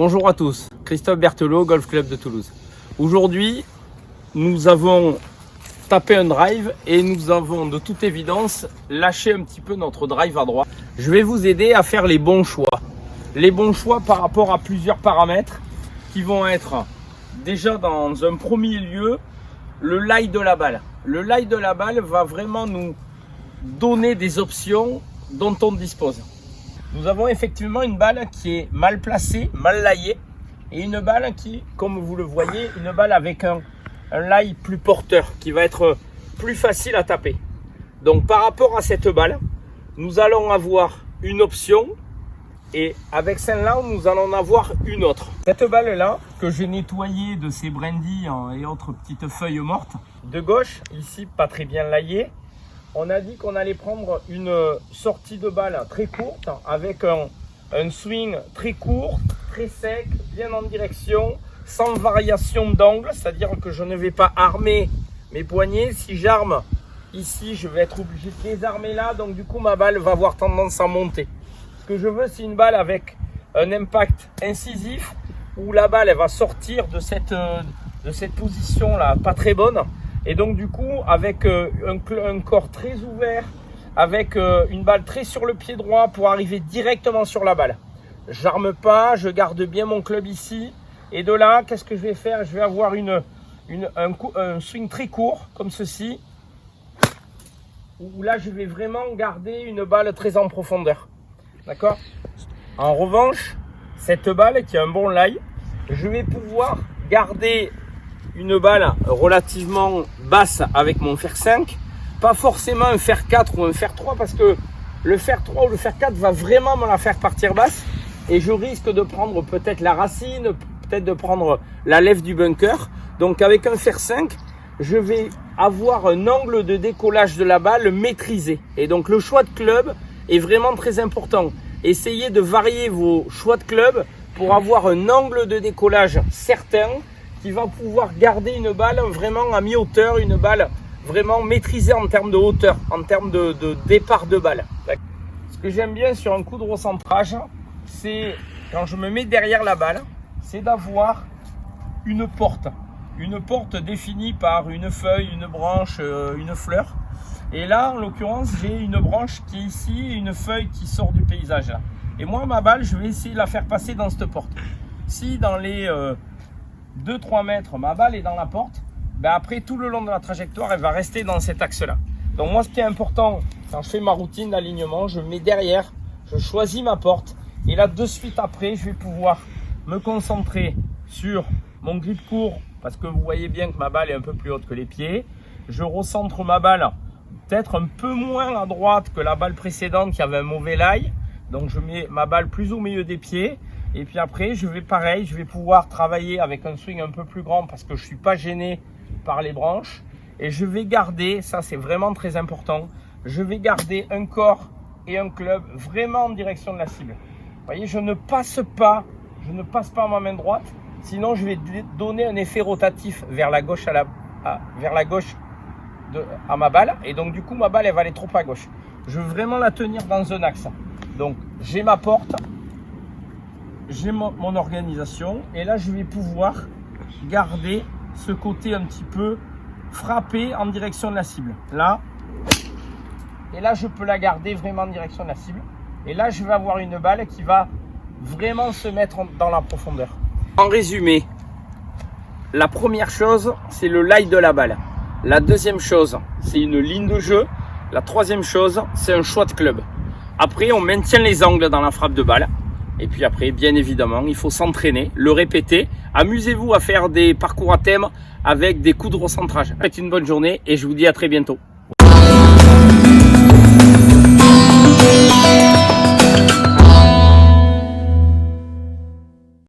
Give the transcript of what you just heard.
Bonjour à tous, Christophe Berthelot, Golf Club de Toulouse. Aujourd'hui, nous avons tapé un drive et nous avons de toute évidence lâché un petit peu notre drive à droite. Je vais vous aider à faire les bons choix. Les bons choix par rapport à plusieurs paramètres qui vont être déjà dans un premier lieu le lie de la balle. Le lie de la balle va vraiment nous donner des options dont on dispose. Nous avons effectivement une balle qui est mal placée, mal laillée, et une balle qui, comme vous le voyez, une balle avec un lie plus porteur, qui va être plus facile à taper. Donc par rapport à cette balle, nous allons avoir une option, et avec celle-là, nous allons en avoir une autre. Cette balle-là, que j'ai nettoyée de ses brindilles et autres petites feuilles mortes, de gauche, ici pas très bien laillée, on a dit qu'on allait prendre une sortie de balle très courte avec un swing très court, très sec, bien en direction, sans variation d'angle, c'est-à-dire que je ne vais pas armer mes poignets. Si j'arme ici, je vais être obligé de désarmer là, donc du coup ma balle va avoir tendance à monter. Ce que je veux, c'est une balle avec un impact incisif où la balle elle va sortir de cette position là, pas très bonne. Et donc du coup, avec un corps très ouvert, avec une balle très sur le pied droit pour arriver directement sur la balle. J'arme pas, je garde bien mon club ici. Et de là, qu'est-ce que je vais faire? Je vais avoir un swing très court, comme ceci. Où là, je vais vraiment garder une balle très en profondeur. D'accord? En revanche, cette balle qui a un bon lie, je vais pouvoir garder une balle relativement basse avec mon fer 5, pas forcément un fer 4 ou un fer 3 parce que le fer 3 ou le fer 4 va vraiment me la faire partir basse et je risque de prendre peut-être la racine, peut-être de prendre la lèvre du bunker. Donc avec un fer 5, je vais avoir un angle de décollage de la balle maîtrisé. Et donc le choix de club est vraiment très important. Essayez de varier vos choix de club pour avoir un angle de décollage certain qui va pouvoir garder une balle vraiment à mi-hauteur, une balle vraiment maîtrisée en termes de hauteur, en termes de départ de balle. Ce que j'aime bien sur un coup de recentrage, c'est quand je me mets derrière la balle, c'est d'avoir une porte définie par une feuille, une branche, une fleur. Et là, en l'occurrence, j'ai une branche qui est ici et une feuille qui sort du paysage. Là. Et moi, ma balle, je vais essayer de la faire passer dans cette porte. Si dans les 2-3 mètres, ma balle est dans la porte, ben après tout le long de la trajectoire, elle va rester dans cet axe-là. Donc moi, ce qui est important, quand je fais ma routine d'alignement, je mets derrière, je choisis ma porte, et là, de suite après, je vais pouvoir me concentrer sur mon grip court, parce que vous voyez bien que ma balle est un peu plus haute que les pieds. Je recentre ma balle peut-être un peu moins à droite que la balle précédente qui avait un mauvais lie. Donc je mets ma balle plus au milieu des pieds. Et puis après, je vais pouvoir travailler avec un swing un peu plus grand parce que je ne suis pas gêné par les branches. Et je vais garder, ça c'est vraiment très important, je vais garder un corps et un club vraiment en direction de la cible. Vous voyez, je ne passe pas ma main droite, sinon je vais donner un effet rotatif vers la gauche à ma balle. Et donc du coup, ma balle elle va aller trop à gauche. Je veux vraiment la tenir dans un axe. Donc j'ai ma porte. J'ai mon organisation et là je vais pouvoir garder ce côté un petit peu frappé en direction de la cible là, et là je peux la garder vraiment en direction de la cible et là je vais avoir une balle qui va vraiment se mettre dans la profondeur. En résumé, la première chose c'est le lie de la balle, la deuxième chose c'est une ligne de jeu, la troisième chose c'est un choix de club. Après on maintient les angles dans la frappe de balle. Et puis après, bien évidemment, il faut s'entraîner, le répéter. Amusez-vous à faire des parcours à thème avec des coups de recentrage. Faites une bonne journée et je vous dis à très bientôt.